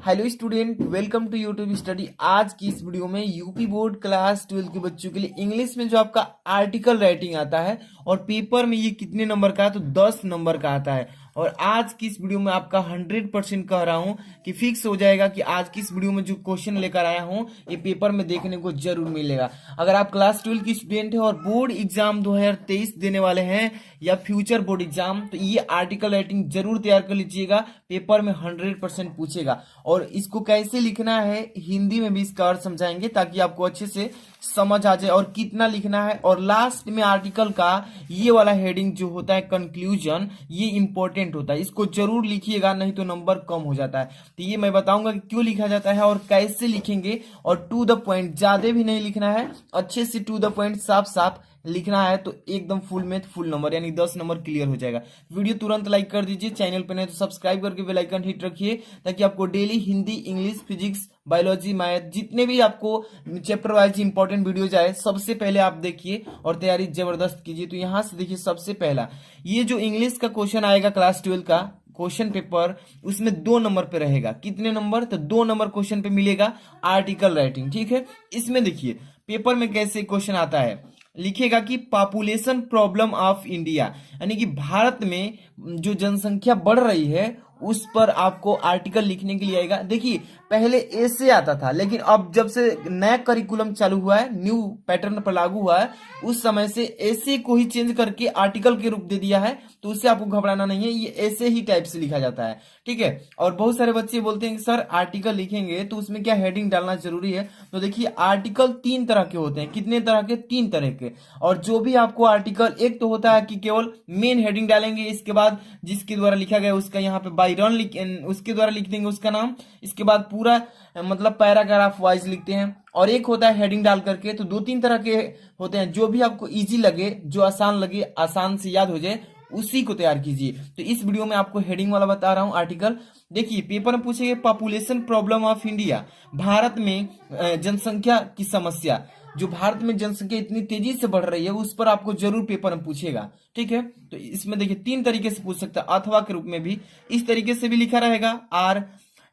Hello student, welcome to YouTube study. आज की इस वीडियो में यूपी बोर्ड क्लास 12 के बच्चों के लिए इंग्लिश में जो आपका आर्टिकल राइटिंग आता है और पेपर में ये कितने नंबर का है तो 10 नंबर का आता है। और आज की इस वीडियो में आपका 100% कह रहा हूं कि फिक्स हो जाएगा कि आज की इस वीडियो में जो क्वेश्चन लेकर आया हूं ये पेपर में देखने को जरूर मिलेगा। अगर आप क्लास 12 की स्टूडेंट है और बोर्ड एग्जाम 2023 देने वाले हैं या फ्यूचर बोर्ड एग्जाम, तो ये आर्टिकल राइटिंग जरूर तैयार कर लीजिएगा। पेपर में 100% पूछेगा और इसको कैसे लिखना है हिंदी में भी इसका अर्थ समझाएंगे ताकि आपको अच्छे से समझ आ जाए और कितना लिखना है। और लास्ट में आर्टिकल का ये वाला हेडिंग जो होता है कंक्लूजन, ये इंपॉर्टेंट होता है, इसको जरूर लिखिएगा नहीं तो नंबर कम हो जाता है। तो ये मैं बताऊंगा कि क्यों लिखा जाता है और कैसे लिखेंगे। और टू द पॉइंट, ज्यादा भी नहीं लिखना है, अच्छे से टू द पॉइंट साफ साफ लिखना है तो एकदम फुल में फुल नंबर यानी 10 नंबर क्लियर हो जाएगा। वीडियो तुरंत लाइक कर दीजिए, चैनल पे नहीं तो सब्सक्राइब करके बेल आइकन हिट रखिए ताकि आपको daily Hindi, English, physics, biology, math जितने भी आपको चैप्टर वाइज इंपॉर्टेंट वीडियोज आए सबसे पहले आप देखिए और तैयारी जबरदस्त कीजिए। तो यहाँ से देखिए, सबसे पहला ये जो इंग्लिश का क्वेश्चन आएगा क्लास 12 का क्वेश्चन पेपर, उसमें 2 नंबर पे रहेगा। कितने नंबर? तो 2 नंबर क्वेश्चन पे मिलेगा आर्टिकल राइटिंग। ठीक है, इसमें देखिए पेपर में कैसे क्वेश्चन आता है, लिखेगा कि पॉपुलेशन प्रॉब्लम ऑफ इंडिया, यानी कि भारत में जो जनसंख्या बढ़ रही है उस पर आपको आर्टिकल लिखने के लिए आएगा। देखिए पहले ऐसे आता था, लेकिन अब जब से नया करिकुलम चालू हुआ है, न्यू पैटर्न पर लागू हुआ है, उस समय से ऐसे को ही चेंज करके आर्टिकल के रूप दे दिया है। तो उससे आपको घबराना नहीं है, ये ऐसे ही टाइप से लिखा जाता है। ठीक है, और बहुत सारे बच्चे बोलते हैं कि सर आर्टिकल लिखेंगे तो उसमें क्या हेडिंग डालना जरूरी है। तो देखिए आर्टिकल 3 तरह के होते हैं। कितने तरह के? 3 तरह के। और जो भी आपको आर्टिकल, एक तो होता है कि केवल मेन हेडिंग डालेंगे, इसके बाद जिसके द्वारा लिखा गया उसका यहाँ पे बाय रन उसके द्वारा लिख देंगे उसका नाम, इसके बाद पूरा मतलब पैराग्राफ वाइज लिखते हैं। और एक होता है हेडिंग डाल करके। तो 2-3 तरह के होते हैं, जो भी आपको इजी लगे, जो आसान लगे, आसान से याद हो जाए, उसी को तैयार कीजिए। तो इस वीडियो में आपको हेडिंग वाला बता रहा हूं आर्टिकल। देखिए पेपर में पूछेंगे population problem of India, Bharat में जनसंख्या की समस्या, जो भारत में जनसंख्या इतनी तेजी से बढ़ रही है उस पर आपको जरूर पेपर में पूछेगा। ठीक है, तो इसमें देखिए 3 तरीके से पूछ सकता है, अथवा के रूप में भी इस तरीके से भी लिखा रहेगा। आर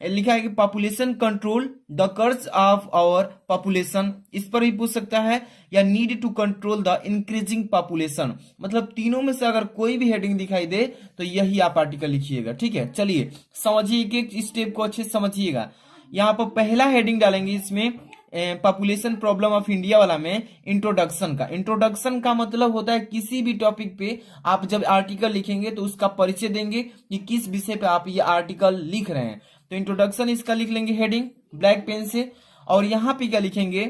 लिखा है कि population control the curse of our population, इस पर भी पूछ सकता है, या need to control the increasing population. मतलब तीनों में से अगर कोई भी हेडिंग दिखाई दे तो यही आप आर्टिकल लिखिएगा। ठीक है, चलिए समझिए, एक एक स्टेप को अच्छे से समझिएगा। यहाँ पर पहला हेडिंग डालेंगे इसमें पॉपुलेशन प्रॉब्लम ऑफ इंडिया वाला में इंट्रोडक्शन का। इंट्रोडक्शन का मतलब होता है किसी भी टॉपिक पे आप जब आर्टिकल लिखेंगे तो उसका परिचय देंगे कि किस विषय पे आप ये आर्टिकल लिख रहे हैं। तो इंट्रोडक्शन इसका लिख लेंगे हेडिंग ब्लैक पेन से। और यहाँ पे क्या लिखेंगे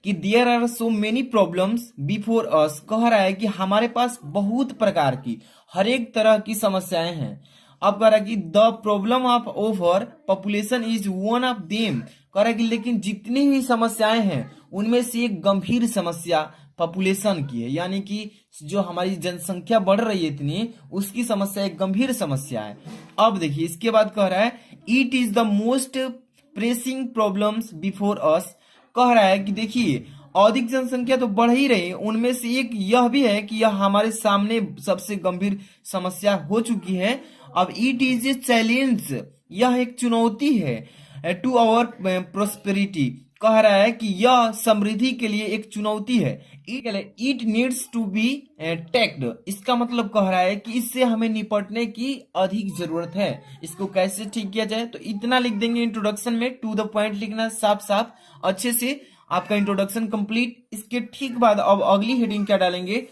कि there are so many problems before us, कह रहा है कि हमारे पास बहुत प्रकार की, हर एक तरह की समस्याएं हैं। अब कह रहा है कि the problem of over population is one of them, कह रहा है कि लेकिन जितनी भी समस्याएं हैं उनमें से एक गंभीर समस्या पॉपुलेशन की है, यानी कि जो हमारी जनसंख्या बढ़ रही है इतनी, उसकी समस्या एक गंभीर समस्या है। अब देखिए इसके बाद कह रहा है it is the most pressing problems before us, कह रहा है कि देखिए अधिक जनसंख्या तो बढ़ ही रही है, उनमें से एक यह भी है कि यह हमारे सामने सबसे गंभीर समस्या हो चुकी है। अब इट इज ए चैलेंज, यह एक चुनौती है, टू आवर प्रोस्पेरिटी, कह रहा है कि यह समृद्धि के लिए एक चुनौती है। इट नीड्स टू बी टैक्ड, इसका मतलब कह रहा है कि इससे हमें निपटने की अधिक जरूरत है। इसको कैसे ठीक किया जाए तो इतना लिख देंगे इंट्रोडक्शन में, टू द पॉइंट लिखना साफ साफ अच्छे से। आपका इंट्रोडक्शन कंप्लीट। इसके ठीक बाद अब अगली हेडिंग क्या डालेंगे,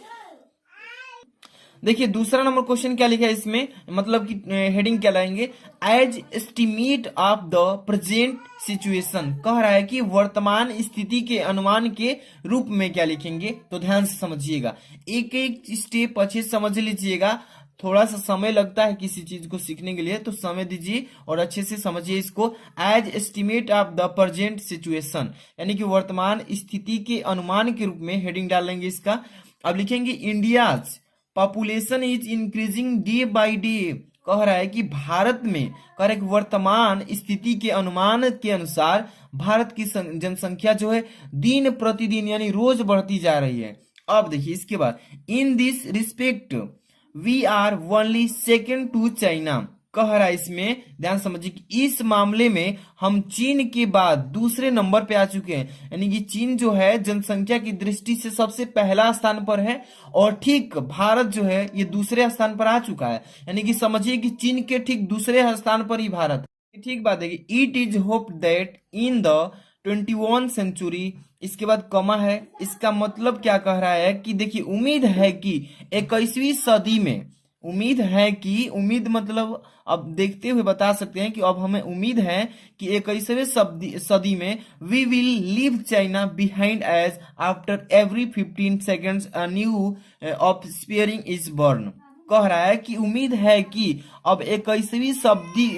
देखिए दूसरा नंबर क्वेश्चन क्या लिखा है इसमें, मतलब कि हेडिंग क्या लाएंगे, as estimate of the present situation, कह रहा है कि वर्तमान स्थिति के अनुमान के रूप में क्या लिखेंगे। तो ध्यान से समझिएगा, एक एक स्टेप अच्छे से समझ लीजिएगा। थोड़ा सा समय लगता है किसी चीज को सीखने के लिए, तो समय दीजिए और अच्छे से समझिए इसको। As estimate of the present situation, यानी कि वर्तमान स्थिति के अनुमान के रूप में हेडिंग डालेंगे इसका। अब लिखेंगे India's population is increasing day by day, कह रहा है कि भारत में, कह रहा है कि वर्तमान स्थिति के अनुमान के अनुसार भारत की जनसंख्या जो है दिन प्रतिदिन यानी रोज बढ़ती जा रही है। अब देखिए इसके बाद in this respect we are only second to China, कह रहा है इसमें, ध्यान समझिए कि इस मामले में हम चीन के बाद दूसरे नंबर पे आ चुके हैं। यानी कि चीन जो है जनसंख्या की दृष्टि से सबसे पहला स्थान पर है और ठीक भारत जो है ये दूसरे स्थान पर आ चुका है। यानी कि समझिए कि चीन के ठीक दूसरे स्थान पर ही भारत। ठीक बात है कि it is hope that in the 21 century, इसके बाद कमा है, इसका मतलब क्या कह रहा है कि देखिए उम्मीद है कि 21वीं सदी में, उम्मीद है कि, उम्मीद मतलब अब देखते हुए बता सकते हैं कि अब हमें उम्मीद है कि 21वीं सदी में we will leave China behind as after every 15 seconds a new offspring is born. कह रहा है कि उम्मीद है कि अब 21वीं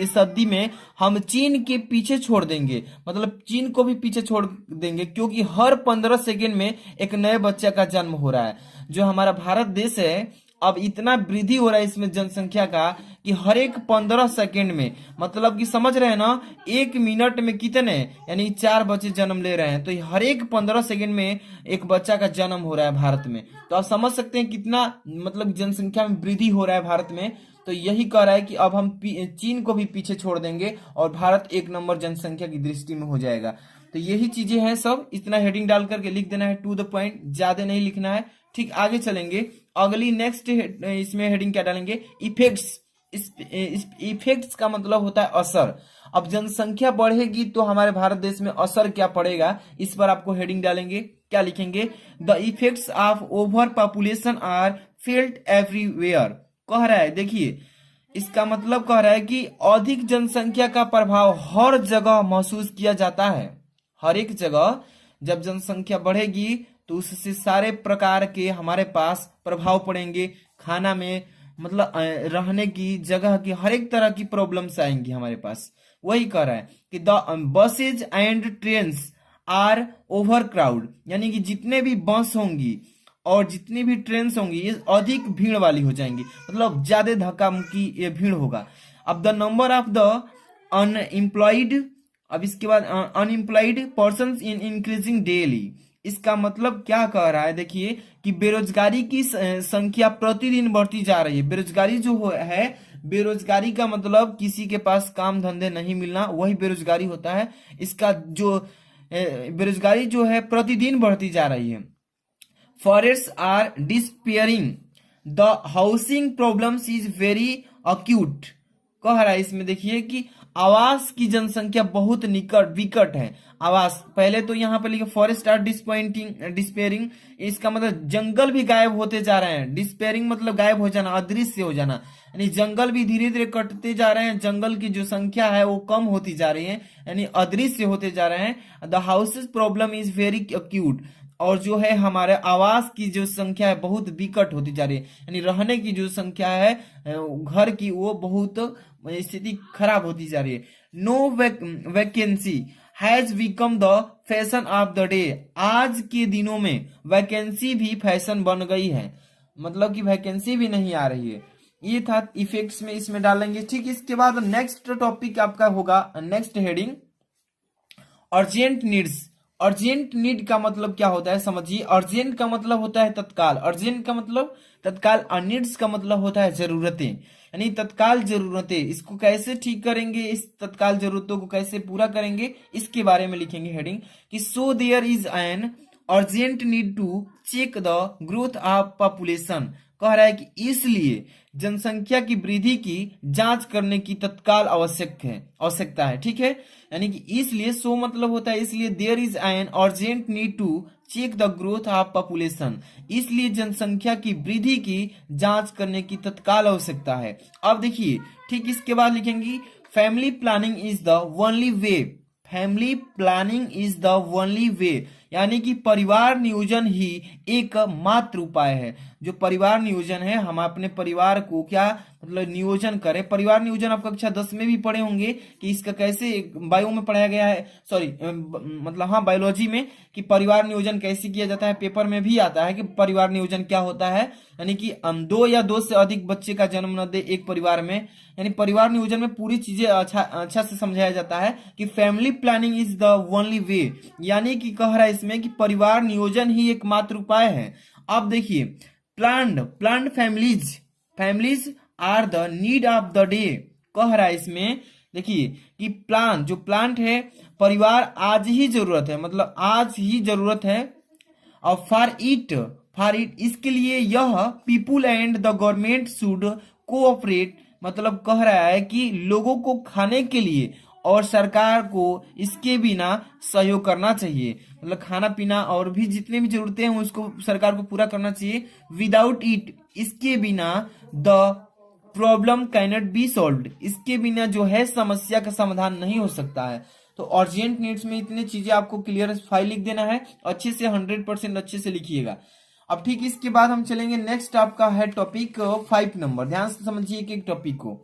सदी में हम चीन के पीछे छोड़ देंगे, मतलब चीन को भी पीछे छोड़ देंगे, क्योंकि हर 15 सेकेंड में एक नए बच्चे का जन्म हो रहा है। जो हमारा भारत देश है अब इतना वृद्धि हो रहा है इसमें जनसंख्या का कि हर एक 15 सेकेंड में, मतलब कि समझ रहे हैं ना, एक मिनट में कितने, यानी 4 बच्चे जन्म ले रहे हैं। तो हर एक 15 सेकेंड में एक बच्चा का जन्म हो रहा है भारत में। तो आप समझ सकते हैं कितना मतलब जनसंख्या में वृद्धि हो रहा है भारत में। तो यही कह रहा है कि अब हम चीन को भी पीछे छोड़ देंगे और भारत 1 नंबर जनसंख्या की दृष्टि में हो जाएगा। तो यही चीजें हैं सब, इतना हेडिंग डाल करके लिख देना है, टू द पॉइंट, ज्यादा नहीं लिखना है। ठीक, आगे चलेंगे। अगली नेक्स्ट इसमें हेडिंग क्या डालेंगे, इफेक्ट्स। इस इफेक्ट्स का मतलब होता है असर। अब जनसंख्या बढ़ेगी तो हमारे भारत देश में असर क्या पड़ेगा, इस पर आपको हेडिंग डालेंगे। क्या लिखेंगे, the effects of over population are felt everywhere. कह रहा है, देखिए इसका मतलब कह रहा है कि अधिक जनसंख्या का प्रभाव हर जगह महसूस किया जाता है। हर एक जगह जब जनसंख्या बढ़ेगी तो उससे सारे प्रकार के हमारे पास प्रभाव पड़ेंगे। खाना में, मतलब रहने की जगह की, हर एक तरह की प्रॉब्लम्स आएंगी हमारे पास। वही कह रहा है कि the buses and trains are over crowd, यानी कि जितने भी बस होंगी और जितनी भी ट्रेन होंगी ये अधिक भीड़ वाली हो जाएंगी, मतलब ज्यादा धक्का मुक्की ये भीड़ होगा। अब the number of the unemployed, अब इसके बाद unemployed person in increasing daily. इसका मतलब क्या कह रहा है, देखिए कि बेरोजगारी की संख्या प्रतिदिन बढ़ती जा रही है। बेरोजगारी जो है, बेरोजगारी का मतलब किसी के पास काम धंधे नहीं मिलना, वही बेरोजगारी होता है। इसका जो बेरोजगारी जो है प्रतिदिन बढ़ती जा रही है। Forest are disappearing, the housing problems is very acute. कह रहा है इसमें देखिए कि आवास की जनसंख्या बहुत विकट है। आवास, पहले तो यहाँ पे लिखे फॉरेस्ट आर डिस्पेयरिंग, इसका मतलब जंगल भी गायब होते जा रहे हैं। डिस्पेयरिंग मतलब गायब हो जाना, अदृश्य हो जाना, यानी जंगल भी धीरे धीरे कटते जा रहे हैं। जंगल की जो संख्या है वो कम होती जा रही है, यानी अदृश्य होते जा रहे हैं। The houses problem is very acute, और जो है हमारे आवास की जो संख्या है बहुत विकट होती जा रही है, यानी रहने की जो संख्या है घर की वो बहुत स्थिति खराब होती जा रही है। No vacancy has become the fashion of the day, आज के दिनों में वैकेंसी भी फैशन बन गई है, मतलब कि वैकेंसी भी नहीं आ रही है। ये था इफेक्ट्स में, इसमें डालेंगे। ठीक, इसके बाद नेक्स्ट टॉपिक आपका होगा, next heading urgent needs. Urgent need का मतलब क्या होता है समझिए। अर्जेंट का मतलब होता है तत्काल, अर्जेंट का मतलब तत्काल, और नीड्स का मतलब होता है जरूरतें, यानी तत्काल जरूरतें। इसको कैसे ठीक करेंगे, इस तत्काल जरूरतों को कैसे पूरा करेंगे, इसके बारे में लिखेंगे हेडिंग कि so there is an urgent need to check the growth of population. कह रहा है कि इसलिए जनसंख्या की वृद्धि की जांच करने की तत्काल आवश्यकता है। ठीक है, यानी कि इसलिए, सो मतलब होता है इसलिए, there is an urgent need to check the growth of population, इसलिए जनसंख्या की वृद्धि की जांच करने की तत्काल आवश्यकता है। अब देखिए, ठीक इसके बाद लिखेंगे family planning is the only way. Family planning is the only way, यानी कि परिवार नियोजन ही एकमात्र उपाय है। जो परिवार नियोजन है, हम अपने परिवार को क्या मतलब नियोजन करें। परिवार नियोजन आप कक्षा 10 में भी पढ़े होंगे कि इसका कैसे बायो में पढ़ाया गया है, सॉरी मतलब हाँ बायोलॉजी में, कि परिवार नियोजन कैसे किया जाता है। पेपर में भी आता है कि परिवार नियोजन क्या होता है, यानी कि 2 या 2 से अधिक बच्चे का जन्म न दे एक परिवार में। यानी परिवार नियोजन में पूरी चीजें अच्छा से समझाया जाता है कि family planning is the only way, यानी कि कह रहा है इसमें कि परिवार नियोजन ही एकमात्र उपाय है। अब देखिए, planned families are the need of the day. कह रहा है इसमें, देखिए कि प्लांट, जो प्लांट है, परिवार आज ही जरूरत है, मतलब आज ही जरूरत है। और फॉर इट इसके लिए यह people and the government should cooperate, मतलब कह रहा है कि लोगों को खाने के लिए और सरकार को इसके बिना सहयोग करना चाहिए, मतलब खाना पीना और भी जितने भी जरूरतें हैं उसको सरकार को पूरा करना चाहिए। विदाउट इट, इसके बिना, the problem cannot B solved, इसके बिना जो है समस्या का समाधान नहीं हो सकता है। तो अर्जेंट नीड्स में इतनी चीजें आपको क्लियर फाइल लिख देना है, अच्छे से 100% अच्छे से लिखिएगा। अब ठीक इसके बाद हम चलेंगे नेक्स्ट, आपका है टॉपिक 5 नंबर। ध्यान से समझिए एक टॉपिक को।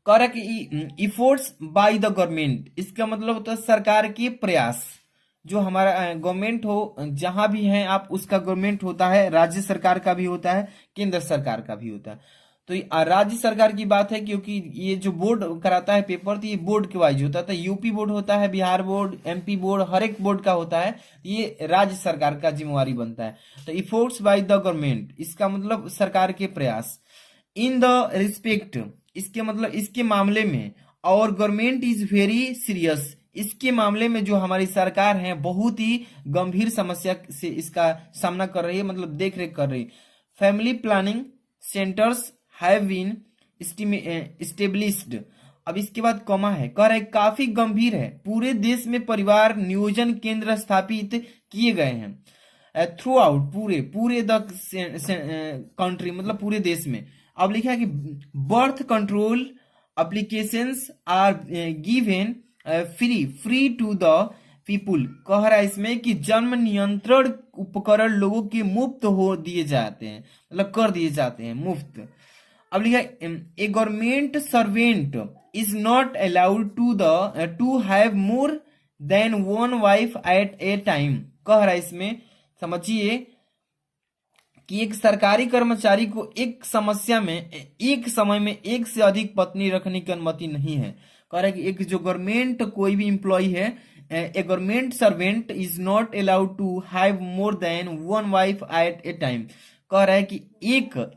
कह रहा है कि इफोर्ट्स बाय द गवर्नमेंट, इसका मतलब होता है सरकार के प्रयास। जो हमारा गवर्नमेंट हो, जहां भी है आप, उसका गवर्नमेंट होता है, राज्य सरकार का भी होता है, केंद्र सरकार का भी होता है। तो राज्य सरकार की बात है, क्योंकि ये जो बोर्ड कराता है पेपर, तो ये बोर्ड के वाइज होता है। तो यूपी बोर्ड होता है, बिहार बोर्ड, एमपी बोर्ड, हर एक बोर्ड का होता है, ये राज्य सरकार का जिम्मेवारी बनता है। तो इफोर्ट्स बाय द गवर्नमेंट, इसका मतलब सरकार के प्रयास। इन द रिस्पेक्ट, इसके मतलब इसके मामले में, और गवर्नमेंट इज वेरी सीरियस, इसके मामले में जो हमारी सरकार है बहुत ही गंभीर समस्या से इसका सामना कर रही है, मतलब देख रेख कर रही है। Family planning centres have been established. अब इसके बाद कॉमा है, कह रहा है काफी गंभीर है, पूरे देश में परिवार नियोजन केंद्र स्थापित किए गए हैं थ्रू आउट, पूरे द कंट्री, मतलब पूरे देश में। अब लिखा है कि birth control applications are given free to the people, कह रहा है इसमें कि जन्म नियंत्रण उपकरण लोगों के मुफ्त हो दिए जाते हैं, मतलब कर दिए जाते हैं मुफ्त। अब लिखा है a government servant is not allowed to have more than one wife at a time, कह रहा है इसमें, समझिए कि एक सरकारी कर्मचारी को एक समय में एक से अधिक पत्नी रखने की अनुमति नहीं है। कह रहा है कि एक जो गवर्नमेंट कोई भी एम्प्लॉय है, a government servant is not allowed to have more than one wife at a time. कह रहा है कि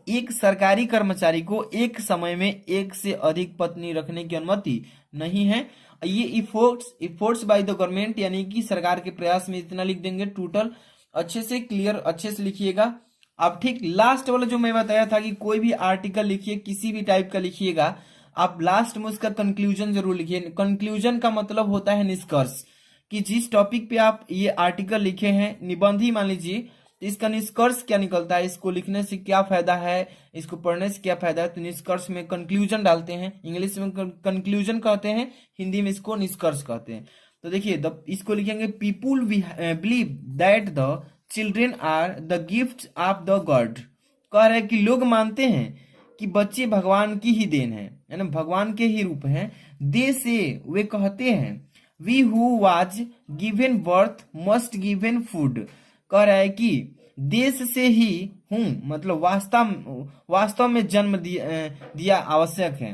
एक सरकारी कर्मचारी को एक समय में एक से अधिक पत्नी रखने की अनुमति नहीं है। ये इफोर्ट्स बाय द गवर्नमेंट, यानी कि सरकार के प्रयास में इतना लिख देंगे टोटल। अच्छे से क्लियर, अच्छे से लिखिएगा। अब ठीक लास्ट वाला जो मैं बताया था कि कोई भी आर्टिकल लिखिए, किसी भी टाइप का लिखिएगा, आप लास्ट में उसका कंक्लूजन जरूर लिखिए। कंक्लूजन का मतलब होता है निष्कर्ष, कि जिस टॉपिक पे आप ये आर्टिकल लिखे हैं, निबंध ही मान लीजिए, तो इसका निष्कर्ष क्या निकलता है, इसको लिखने से क्या फायदा है, इसको पढ़ने से क्या फायदा है, तो निष्कर्ष में कंक्लूजन डालते हैं। इंग्लिश में कंक्लूजन कहते हैं, हिंदी में इसको निष्कर्ष कहते हैं। तो देखिए इसको लिखेंगे, people believe that the children are the gift of the God. कह रहे हैं कि लोग मानते हैं कि बच्चे भगवान की ही देन है, यानी भगवान के ही रूप हैं। दे से, वे कहते हैं, we who was given birth must given food. कह रहा है कि देश से ही हूं, मतलब वास्तव में जन्म दिया आवश्यक है।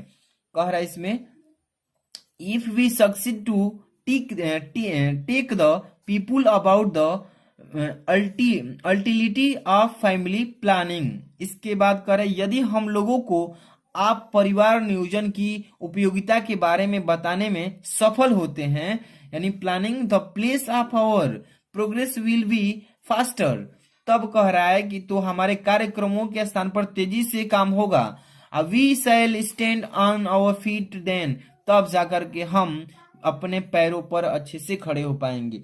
कह रहा है इसमें, if we succeed to take the people about the utility of family planning. इसके बाद कह रहे हैं, यदि हम लोगों को आप परिवार नियोजन की उपयोगिता के बारे में बताने में सफल होते हैं, यानी planning the place of our progress will be faster, तब कह रहा है कि तो हमारे कार्यक्रमों के स्थान पर तेजी से काम होगा। We shall stand on our feet then, तब जाकर के हम अपने पैरों पर अच्छे से खड़े हो पाएंगे।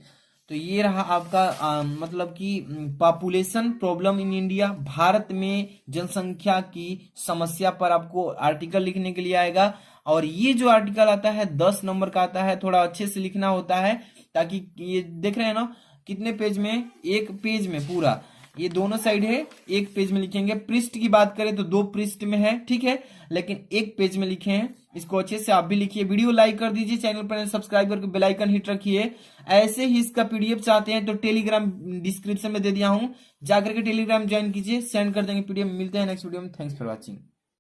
तो ये रहा आपका मतलब कि population problem in India, Bharat में जनसंख्या की समस्या पर आपको आर्टिकल लिखने के लिए आएगा। और ये जो आर्टिकल आता है 10 नंबर का आता है, थोड़ा अच्छे से लिखना होता है, ताकि ये देख रहे हैं ना कितने पेज में, एक पेज में पूरा, ये दोनों साइड है, एक पेज में लिखेंगे। पृष्ठ की बात करें तो 2 पृष्ठ में है, ठीक है, लेकिन एक पेज में लिखे हैं। इसको अच्छे से आप भी लिखिए। वीडियो लाइक कर दीजिए, चैनल पर सब्सक्राइब करके बेल आइकन हिट रखिए। ऐसे ही इसका पीडीएफ चाहते हैं तो टेलीग्राम डिस्क्रिप्शन में दे दिया हूं, जाकर के टेलीग्राम ज्वाइन कीजिए, सेंड कर देंगे पीडीएफ। मिलते हैं नेक्स्ट वीडियो में। Thanks for watching.